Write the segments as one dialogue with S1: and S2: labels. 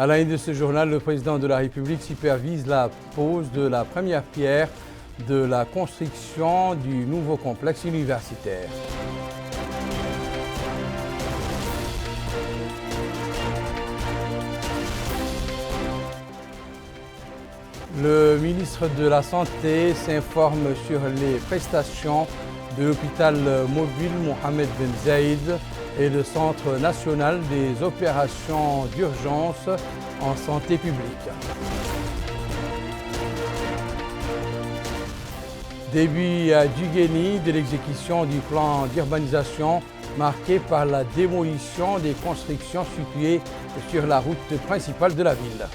S1: À la une de ce journal, le président de la République supervise la pose de la première pierre de la construction du nouveau complexe universitaire. Le ministre de la Santé s'informe sur les prestations de l'hôpital mobile Mohamed Ben Zayed et le Centre national des opérations d'urgence en santé publique. Début à Dugeni de l'exécution du plan d'urbanisation marqué par la démolition des constructions situées sur la route principale de la ville.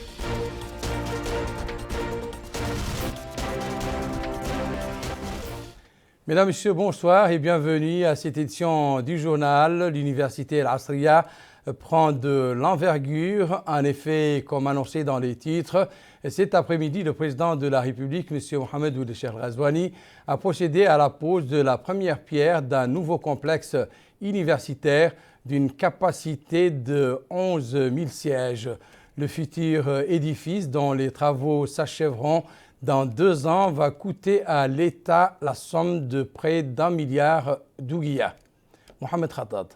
S1: Mesdames, Messieurs, bonsoir et bienvenue à cette édition du journal. L'Université Al Asriya prend de l'envergure. En effet, comme annoncé dans les titres, cet après-midi, le président de la République, M. Mohamed Ould Cheikh Al Ghazouani, a procédé à la pose de la première pierre d'un nouveau complexe universitaire d'une capacité de 11 000 sièges. Le futur édifice, dont les travaux s'achèveront dans 2 ans, va coûter à l'État la somme de près d'1 milliard d'ouguiyas. Mohamed Khattab.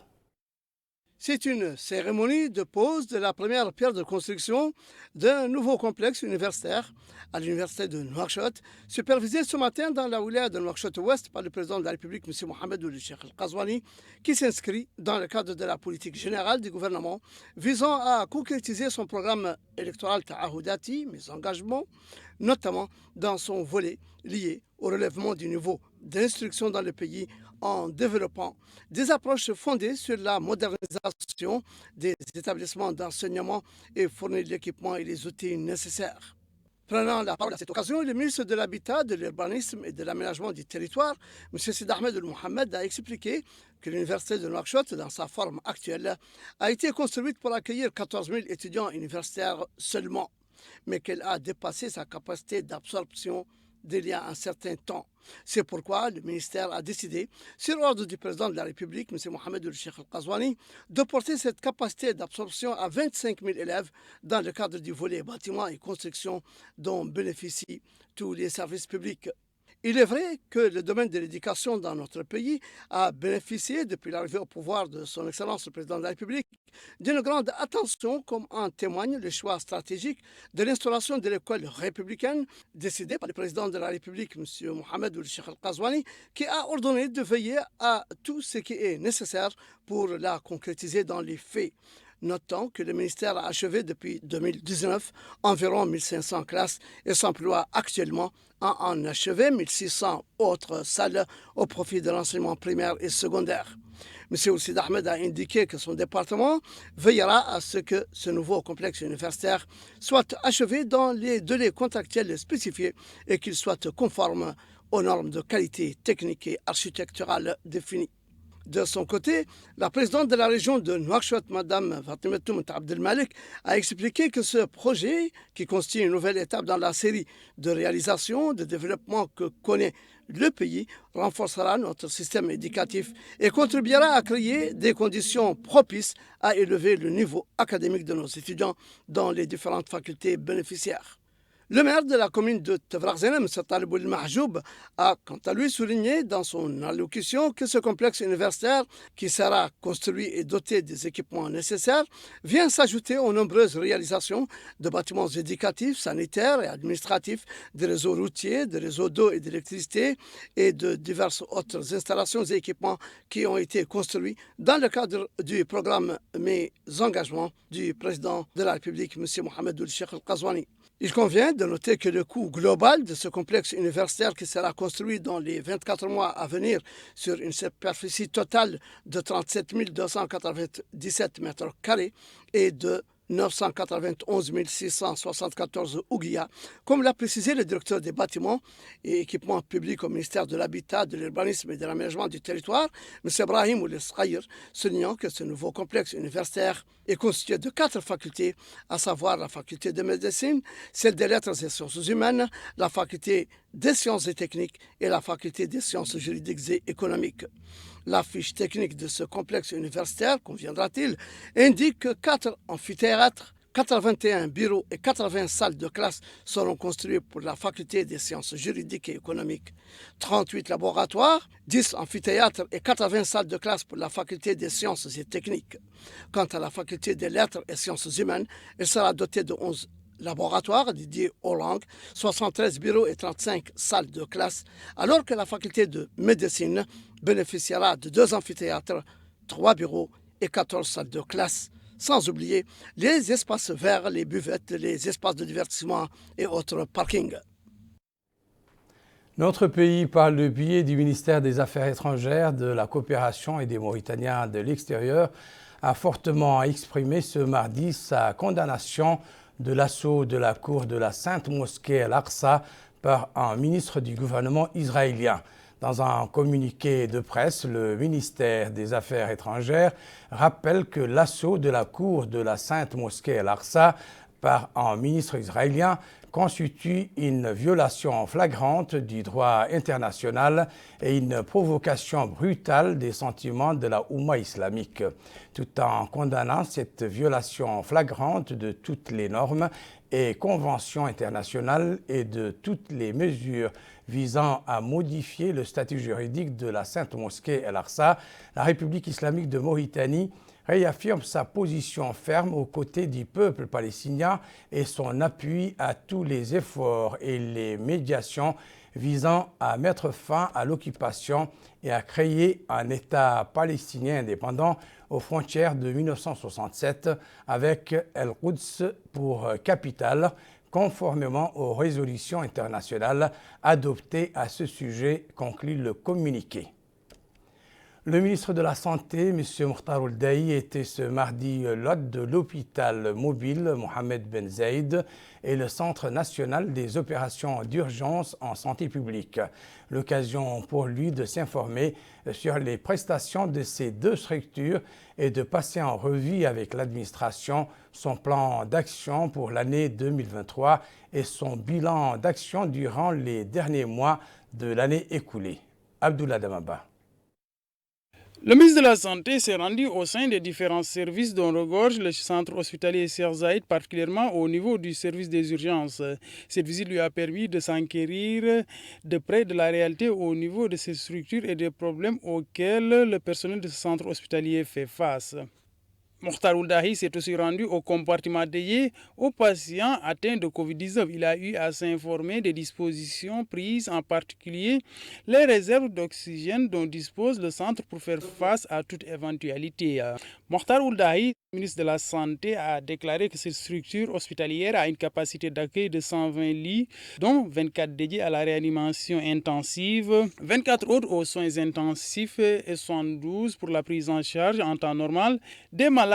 S2: C'est une cérémonie de pose de la première pierre de construction d'un nouveau complexe universitaire à l'université de Nouakchott, supervisée ce matin dans la wilaya de Nouakchott-Ouest par le président de la République, M. Mohamed Ould Cheikh Al Ghazouani, qui s'inscrit dans le cadre de la politique générale du gouvernement visant à concrétiser son programme électoral Ta'ahoudati, mes engagements, notamment dans son volet lié au relèvement du niveau d'instruction dans le pays en développant des approches fondées sur la modernisation des établissements d'enseignement et fournir l'équipement et les outils nécessaires. Prenant la parole à cette occasion, le ministre de l'Habitat, de l'Urbanisme et de l'Aménagement du Territoire, M. Sid Ahmed El Mohamed, a expliqué que l'université de Nouakchott, dans sa forme actuelle, a été construite pour accueillir 14 000 étudiants universitaires seulement, mais qu'elle a dépassé sa capacité d'absorption d'il y a un certain temps. C'est pourquoi le ministère a décidé, sur ordre du président de la République, M. Mohamed Ould Cheikh Al Ghazouani, de porter cette capacité d'absorption à 25 000 élèves dans le cadre du volet bâtiments et construction dont bénéficient tous les services publics. Il est vrai que le domaine de l'éducation dans notre pays a bénéficié, depuis l'arrivée au pouvoir de son Excellence le Président de la République, d'une grande attention, comme en témoigne le choix stratégique de l'instauration de l'école républicaine, décidée par le Président de la République, M. Mohamed Ould Cheikh Al Ghazouani, qui a ordonné de veiller à tout ce qui est nécessaire pour la concrétiser dans les faits. Notons que le ministère a achevé depuis 2019 environ 1500 classes et s'emploie actuellement à en achever 1600 autres salles au profit de l'enseignement primaire et secondaire. M. Sid Ahmed a indiqué que son département veillera à ce que ce nouveau complexe universitaire soit achevé dans les délais contractuels spécifiés et qu'il soit conforme aux normes de qualité technique et architecturale définies. De son côté, la présidente de la région de Nouakchott, Mme Fatimatou Ment Abdelmalek, a expliqué que ce projet, qui constitue une nouvelle étape dans la série de réalisations, de développement que connaît le pays, renforcera notre système éducatif et contribuera à créer des conditions propices à élever le niveau académique de nos étudiants dans les différentes facultés bénéficiaires. Le maire de la commune de Tevraghzena, M. Talib El Mahjoub, a quant à lui souligné dans son allocution que ce complexe universitaire, qui sera construit et doté des équipements nécessaires, vient s'ajouter aux nombreuses réalisations de bâtiments éducatifs, sanitaires et administratifs, des réseaux routiers, des réseaux d'eau et d'électricité et de diverses autres installations et équipements qui ont été construits dans le cadre du programme Mes engagements du président de la République, M. Mohamed Ould Cheikh Al Ghazouani. Il convient de noter que le coût global de ce complexe universitaire qui sera construit dans les 24 mois à venir sur une superficie totale de 37 297 mètres carrés et de 991 674 ouguiyas, comme l'a précisé le directeur des bâtiments et équipements publics au ministère de l'Habitat, de l'Urbanisme et de l'Aménagement du Territoire, M. Ibrahim Ould Sghayr, soulignant que ce nouveau complexe universitaire est constitué de 4 facultés, à savoir la faculté de médecine, celle des lettres et sciences humaines, la faculté des sciences et techniques et la faculté des sciences juridiques et économiques. La fiche technique de ce complexe universitaire, conviendra-t-il, indique 4 amphithéâtres, 81 bureaux et 80 salles de classe seront construits pour la faculté des sciences juridiques et économiques. 38 laboratoires, 10 amphithéâtres et 80 salles de classe pour la faculté des sciences et techniques. Quant à la faculté des lettres et sciences humaines, elle sera dotée de 11 laboratoires dédiés aux langues, 73 bureaux et 35 salles de classe, alors que la faculté de médecine bénéficiera de 2 amphithéâtres, 3 bureaux et 14 salles de classe, sans oublier les espaces verts, les buvettes, les espaces de divertissement et autres parkings.
S1: Notre pays, par le biais du ministère des Affaires étrangères, de la coopération et des Mauritaniens de l'extérieur, a fortement exprimé ce mardi sa condamnation de l'assaut de la cour de la Sainte Mosquée Al-Aqsa par un ministre du gouvernement israélien. Dans un communiqué de presse, le ministère des Affaires étrangères rappelle que l'assaut de la cour de la Sainte Mosquée Al-Aqsa par un ministre israélien constitue une violation flagrante du droit international et une provocation brutale des sentiments de la Oumma islamique. Tout en condamnant cette violation flagrante de toutes les normes et conventions internationales et de toutes les mesures visant à modifier le statut juridique de la Sainte Mosquée Al-Aqsa, la République islamique de Mauritanie réaffirme sa position ferme aux côtés du peuple palestinien et son appui à tous les efforts et les médiations visant à mettre fin à l'occupation et à créer un État palestinien indépendant aux frontières de 1967 avec El-Quds pour capitale, conformément aux résolutions internationales adoptées à ce sujet, conclut le communiqué. Le ministre de la Santé, M. Mokhtar Ould Dahi, était ce mardi l'hôte de l'hôpital mobile Mohamed Ben Zayed et le Centre national des opérations d'urgence en santé publique. L'occasion pour lui de s'informer sur les prestations de ces deux structures et de passer en revue avec l'administration son plan d'action pour l'année 2023 et son bilan d'action durant les derniers mois de l'année écoulée. Abdullah Damaba.
S3: Le ministre de la Santé s'est rendu au sein des différents services dont regorge le centre hospitalier Cheikh Zayed, particulièrement au niveau du service des urgences. Cette visite lui a permis de s'enquérir de près de la réalité au niveau de ces structures et des problèmes auxquels le personnel de ce centre hospitalier fait face. Mokhtar Ould Dahi s'est aussi rendu au compartiment dédié aux patients atteints de Covid-19. Il a eu à s'informer des dispositions prises, en particulier les réserves d'oxygène dont dispose le centre pour faire face à toute éventualité. Mokhtar Ould Dahi, ministre de la Santé, a déclaré que cette structure hospitalière a une capacité d'accueil de 120 lits, dont 24 dédiés à la réanimation intensive, 24 autres aux soins intensifs et 72 pour la prise en charge en temps normal des malades.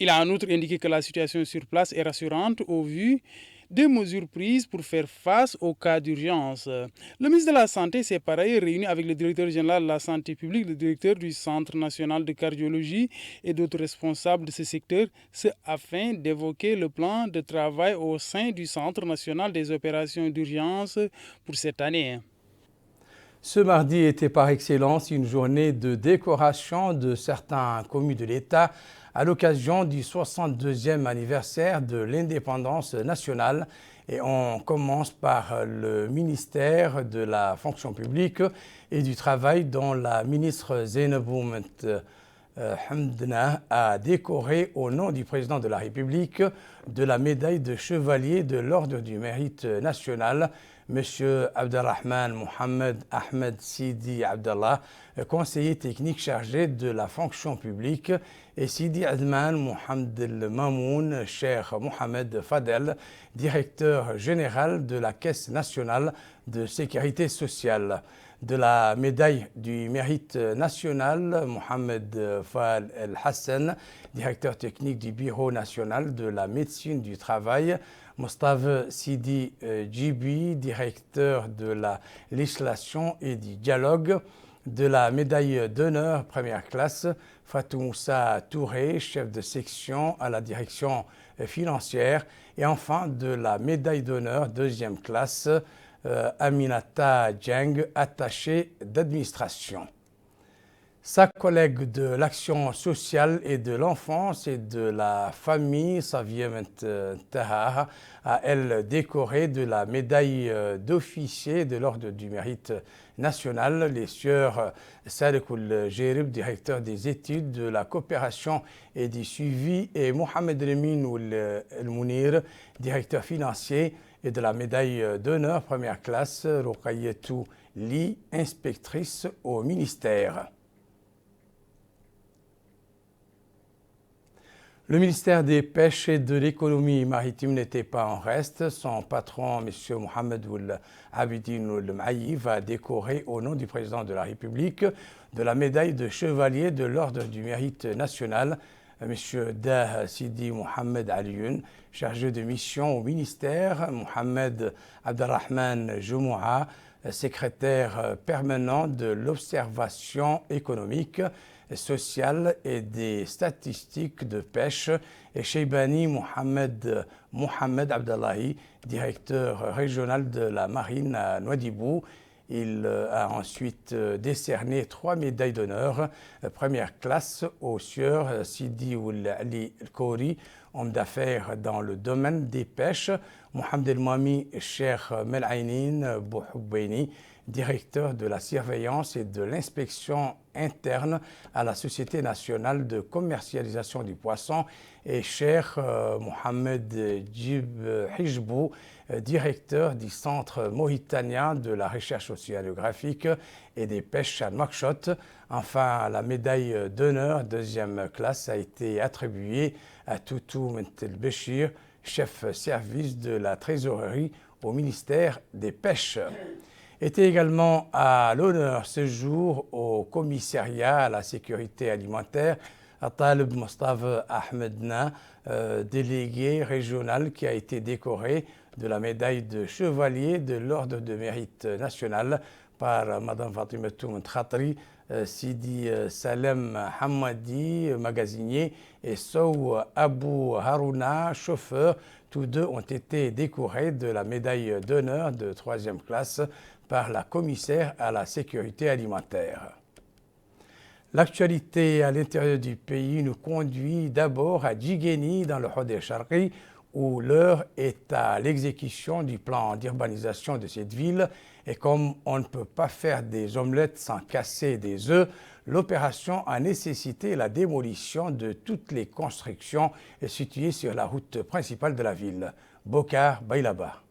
S3: Il a en outre indiqué que la situation sur place est rassurante au vu des mesures prises pour faire face aux cas d'urgence. Le ministre de la Santé s'est par ailleurs réuni avec le directeur général de la santé publique, le directeur du Centre national de cardiologie et d'autres responsables de ce secteur, afin d'évoquer le plan de travail au sein du Centre national des opérations d'urgence pour cette année.
S1: Ce mardi était par excellence une journée de décoration de certains commis de l'État à l'occasion du 62e anniversaire de l'indépendance nationale. Et on commence par le ministère de la fonction publique et du travail dont la ministre Zainabou Hamdna a décoré au nom du président de la République de la médaille de chevalier de l'Ordre du Mérite national, M. Abdelrahman Mohamed Ahmed Sidi Abdallah, conseiller technique chargé de la fonction publique, et Sidi Adman Mohamed El Mamoun Cheikh Mohamed Fadel, directeur général de la Caisse nationale de sécurité sociale. De la médaille du mérite national, Mohamed Fall El Hassan, directeur technique du Bureau national de la médecine du travail, Mostafa Sidi Djibi, directeur de la législation et du dialogue. De la médaille d'honneur première classe, Fatou Moussa Touré, chef de section à la direction financière. Et enfin de la médaille d'honneur deuxième classe, Aminata Djeng, attachée d'administration. Sa collègue de l'action sociale et de l'enfance et de la famille, Savia Taha, a elle décoré de la médaille d'officier de l'Ordre du Mérite national les sœurs Sarekoul Jerib, directeur des études de la coopération et du suivi, et Mohamed Remin El Mounir, directeur financier, et de la médaille d'honneur première classe, Ruqayyatou Li, inspectrice au ministère. Le ministère des Pêches et de l'économie maritime n'était pas en reste. Son patron, M. Mohamed Ould Abidine Ould Maï, va décorer au nom du président de la République de la médaille de chevalier de l'Ordre du Mérite national M. Dah Sidi Mohamed Alioun, chargé de mission au ministère, Mohamed Abdelrahman Joumoua, secrétaire permanent de l'observation économique, sociale et des statistiques de pêche, et Cheibani Mohamed Abdallahi, directeur régional de la marine à Nouadhibou. Il a ensuite décerné 3 médailles d'honneur, première classe aux sieurs Sidi Ould Ali Kouri, homme d'affaires dans le domaine des pêches, Mohamed El Moami Cheikh Melainin Bouhoubeini, directeur de la surveillance et de l'inspection interne à la Société nationale de commercialisation du poisson, et Cheikh Mohamed Djib Hijbou, directeur du Centre mauritanien de la recherche océanographique et des pêches à Nouakchott. Enfin, la médaille d'honneur deuxième classe a été attribuée à Toutou Mentel Béchir, chef service de la trésorerie au ministère des Pêches. Était également à l'honneur ce jour au commissariat à la sécurité alimentaire Talib Mustafa Ahmedna, délégué régional qui a été décoré de la médaille de chevalier de l'Ordre de Mérite national par Mme Fatimatoum Khatri, Sidi Salem Hamadi, magasinier, et Sow Abou Harouna, chauffeur. Tous deux ont été décorés de la médaille d'honneur de 3e classe par la commissaire à la sécurité alimentaire. L'actualité à l'intérieur du pays nous conduit d'abord à Djiguéni, dans le Hodeh Charqi, où l'heure est à l'exécution du plan d'urbanisation de cette ville. Et comme on ne peut pas faire des omelettes sans casser des œufs, l'opération a nécessité la démolition de toutes les constructions situées sur la route principale de la ville. Bokar Bailaba.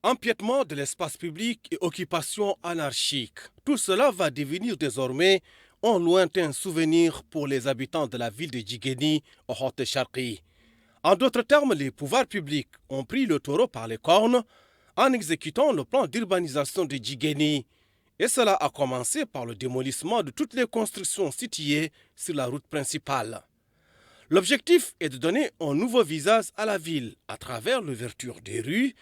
S4: Empiètement de l'espace public et occupation anarchique. Tout cela va devenir désormais un lointain souvenir pour les habitants de la ville de Djiguéni au Hodeh Charqi. En d'autres termes, les pouvoirs publics ont pris le taureau par les cornes en exécutant le plan d'urbanisation de Djiguéni. Et cela a commencé par le démolissement de toutes les constructions situées sur la route principale. L'objectif est de donner un nouveau visage à la ville à travers l'ouverture des rues,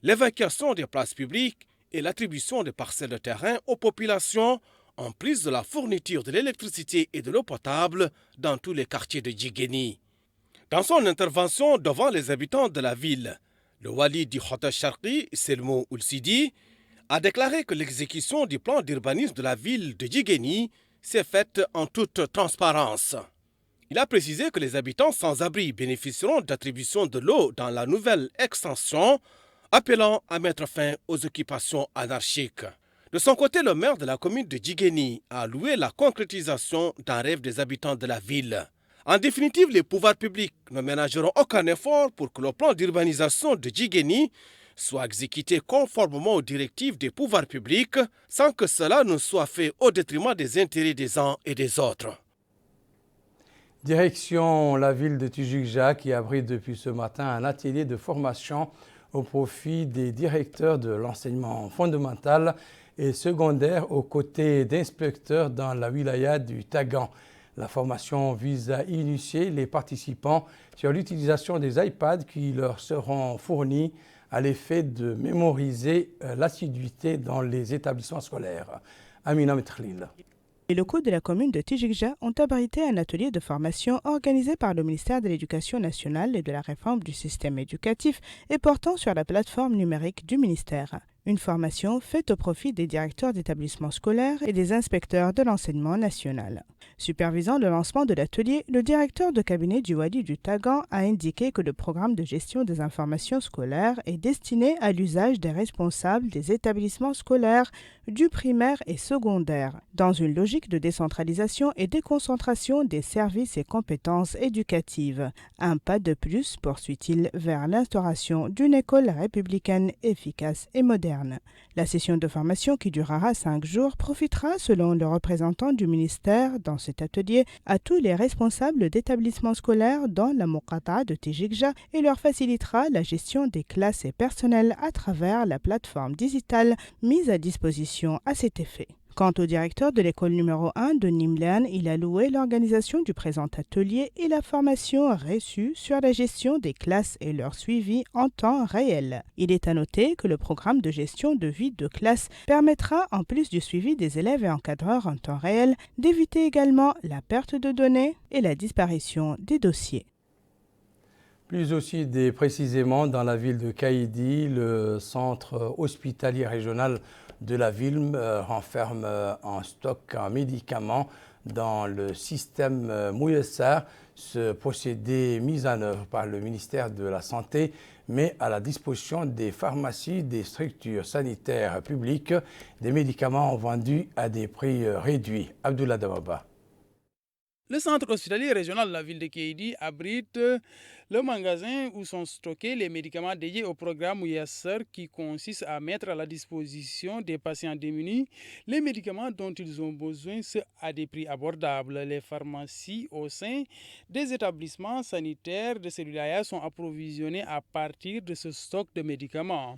S4: l'évacuation des places publiques et l'attribution de parcelles de terrain aux populations, en plus de la fourniture de l'électricité et de l'eau potable dans tous les quartiers de Djiguéni. Dans son intervention devant les habitants de la ville, le wali du Hodeh Charqi, Selmo Ould Sidi, a déclaré que l'exécution du plan d'urbanisme de la ville de Djiguéni s'est faite en toute transparence. Il a précisé que les habitants sans-abri bénéficieront d'attribution de l'eau dans la nouvelle extension, appelant à mettre fin aux occupations anarchiques. De son côté, le maire de la commune de Djiguéni a loué la concrétisation d'un rêve des habitants de la ville. En définitive, les pouvoirs publics ne ménageront aucun effort pour que le plan d'urbanisation de Djiguéni soit exécuté conformément aux directives des pouvoirs publics, sans que cela ne soit fait au détriment des intérêts des uns et des autres.
S1: Direction la ville de Tijigja qui abrite depuis ce matin un atelier de formation au profit des directeurs de l'enseignement fondamental et secondaire aux côtés d'inspecteurs dans la wilaya du Tagan. La formation vise à initier les participants sur l'utilisation des iPads qui leur seront fournis à l'effet de mémoriser l'assiduité dans les établissements scolaires. Amina Methlil.
S5: Les locaux de la commune de Tijigja ont abrité un atelier de formation organisé par le ministère de l'Éducation nationale et de la réforme du système éducatif et portant sur la plateforme numérique du ministère. Une formation faite au profit des directeurs d'établissements scolaires et des inspecteurs de l'enseignement national. Supervisant le lancement de l'atelier, le directeur de cabinet du Wadi du Tagan a indiqué que le programme de gestion des informations scolaires est destiné à l'usage des responsables des établissements scolaires du primaire et secondaire, dans une logique de décentralisation et déconcentration des services et compétences éducatives. Un pas de plus, poursuit-il, vers l'instauration d'une école républicaine efficace et moderne. La session de formation, qui durera 5 jours, profitera, selon le représentant du ministère dans cet atelier, à tous les responsables d'établissements scolaires dans la Muqata'a de Tijigja et leur facilitera la gestion des classes et personnels à travers la plateforme digitale mise à disposition à cet effet. Quant au directeur de l'école numéro 1 de Nimlan, il a loué l'organisation du présent atelier et la formation reçue sur la gestion des classes et leur suivi en temps réel. Il est à noter que le programme de gestion de vie de classe permettra, en plus du suivi des élèves et encadreurs en temps réel, d'éviter également la perte de données et la disparition des dossiers.
S1: Plus aussi précisément dans la ville de Kaïdi, le centre hospitalier régional de la ville renferme un stock en médicaments dans le système Mouyessar. Ce procédé mis en œuvre par le ministère de la Santé met à la disposition des pharmacies, des structures sanitaires publiques, des médicaments vendus à des prix réduits. Abdullah Damaba.
S3: Le centre hospitalier régional de la ville de Kaïdi abrite le magasin où sont stockés les médicaments dédiés au programme Mouyessar, qui consiste à mettre à la disposition des patients démunis les médicaments dont ils ont besoin à des prix abordables. Les pharmacies au sein des établissements sanitaires de ces wilayas sont approvisionnées à partir de ce stock de médicaments.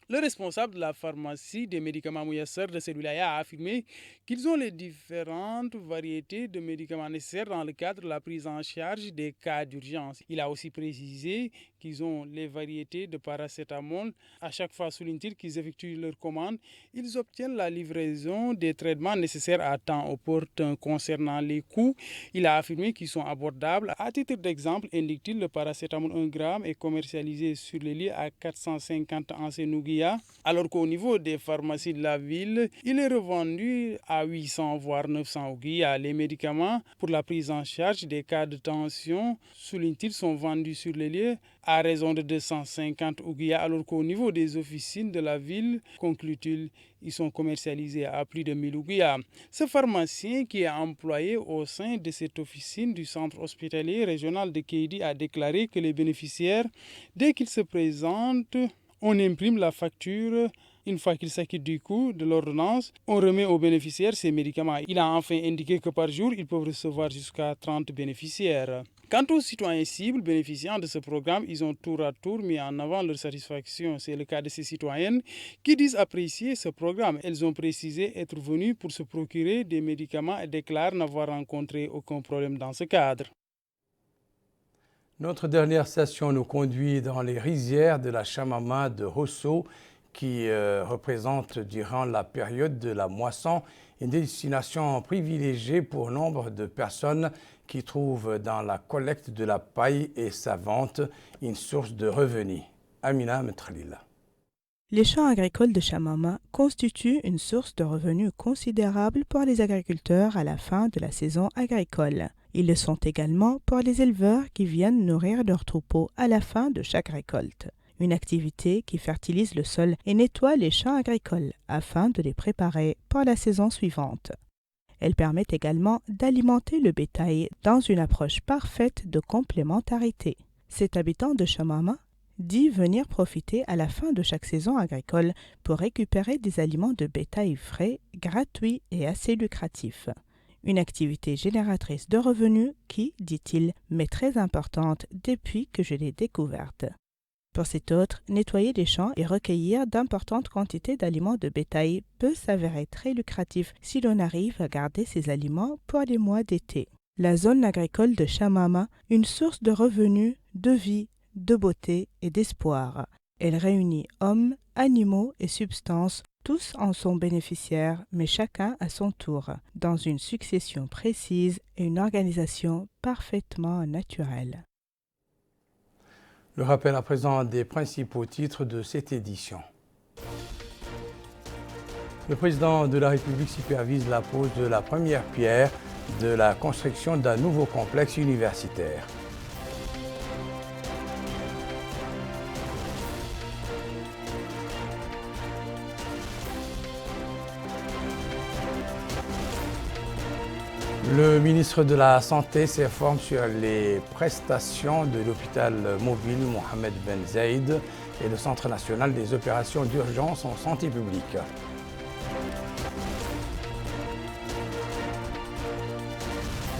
S3: Le responsable de la pharmacie des médicaments Mouyessar de Seloulaya a affirmé qu'ils ont les différentes variétés de médicaments nécessaires dans le cadre de la prise en charge des cas d'urgence. Il a aussi précisé qu'ils ont les variétés de paracétamol. À chaque fois, souligne-t-il qu'ils effectuent leur commande, ils obtiennent la livraison des traitements nécessaires à temps opportun. Concernant les coûts, il a affirmé qu'ils sont abordables. À titre d'exemple, indique-t-il, le paracétamol 1 gramme est commercialisé sur les lieux à 450 en Sénouguia, alors qu'au niveau des pharmacies de la ville, il est revendu à 800 voire 900 ouguiya. Les médicaments pour la prise en charge des cas de tension, souligne-t-il, sont vendus sur les lieux à raison de 250 ouguiya, alors qu'au niveau des officines de la ville, conclut-il, ils sont commercialisés à plus de 1000 ouguiya. Ce pharmacien, qui est employé au sein de cette officine du centre hospitalier régional de Kaïdi, a déclaré que les bénéficiaires, dès qu'ils se présentent, on imprime la facture. Une fois qu'ils s'acquittent du coût de l'ordonnance, on remet aux bénéficiaires ces médicaments. Il a enfin indiqué que par jour, ils peuvent recevoir jusqu'à 30 bénéficiaires. Quant aux citoyens cibles bénéficiant de ce programme, ils ont tour à tour mis en avant leur satisfaction. C'est le cas de ces citoyennes qui disent apprécier ce programme. Elles ont précisé être venues pour se procurer des médicaments et déclarent n'avoir rencontré aucun problème dans ce cadre.
S1: Notre dernière station nous conduit dans les rizières de la Chamama de Rosso, qui représente durant la période de la moisson une destination privilégiée pour nombre de personnes qui trouvent dans la collecte de la paille et sa vente une source de revenus. Amina Metralila.
S5: Les champs agricoles de Chamama constituent une source de revenus considérable pour les agriculteurs à la fin de la saison agricole. Ils le sont également pour les éleveurs qui viennent nourrir leurs troupeaux à la fin de chaque récolte. Une activité qui fertilise le sol et nettoie les champs agricoles afin de les préparer pour la saison suivante. Elle permet également d'alimenter le bétail dans une approche parfaite de complémentarité. Cet habitant de Chamama dit venir profiter à la fin de chaque saison agricole pour récupérer des aliments de bétail frais, gratuits et assez lucratifs. Une activité génératrice de revenus qui, dit-il, m'est très importante depuis que je l'ai découverte. Pour cet autre, nettoyer les champs et recueillir d'importantes quantités d'aliments de bétail peut s'avérer très lucratif si l'on arrive à garder ces aliments pour les mois d'été. La zone agricole de Chamama, une source de revenus, de vie, de beauté et d'espoir. Elle réunit hommes, animaux et substances. Tous en sont bénéficiaires, mais chacun à son tour, dans une succession précise et une organisation parfaitement naturelle.
S1: Le rappel à présent des principaux titres de cette édition. Le président de la République supervise la pose de la première pierre de la construction d'un nouveau complexe universitaire. Le ministre de la Santé s'informe sur les prestations de l'hôpital mobile Mohamed Ben Zayed et le Centre national des opérations d'urgence en santé publique.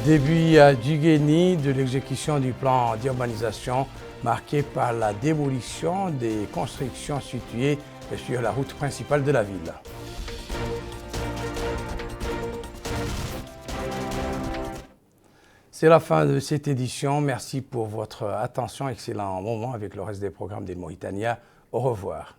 S1: Début à Djiguéni de l'exécution du plan d'urbanisation marqué par la démolition des constructions situées sur la route principale de la ville. C'est la fin de cette édition. Merci pour votre attention. Excellent moment avec le reste des programmes d'El Mauritania. Au revoir.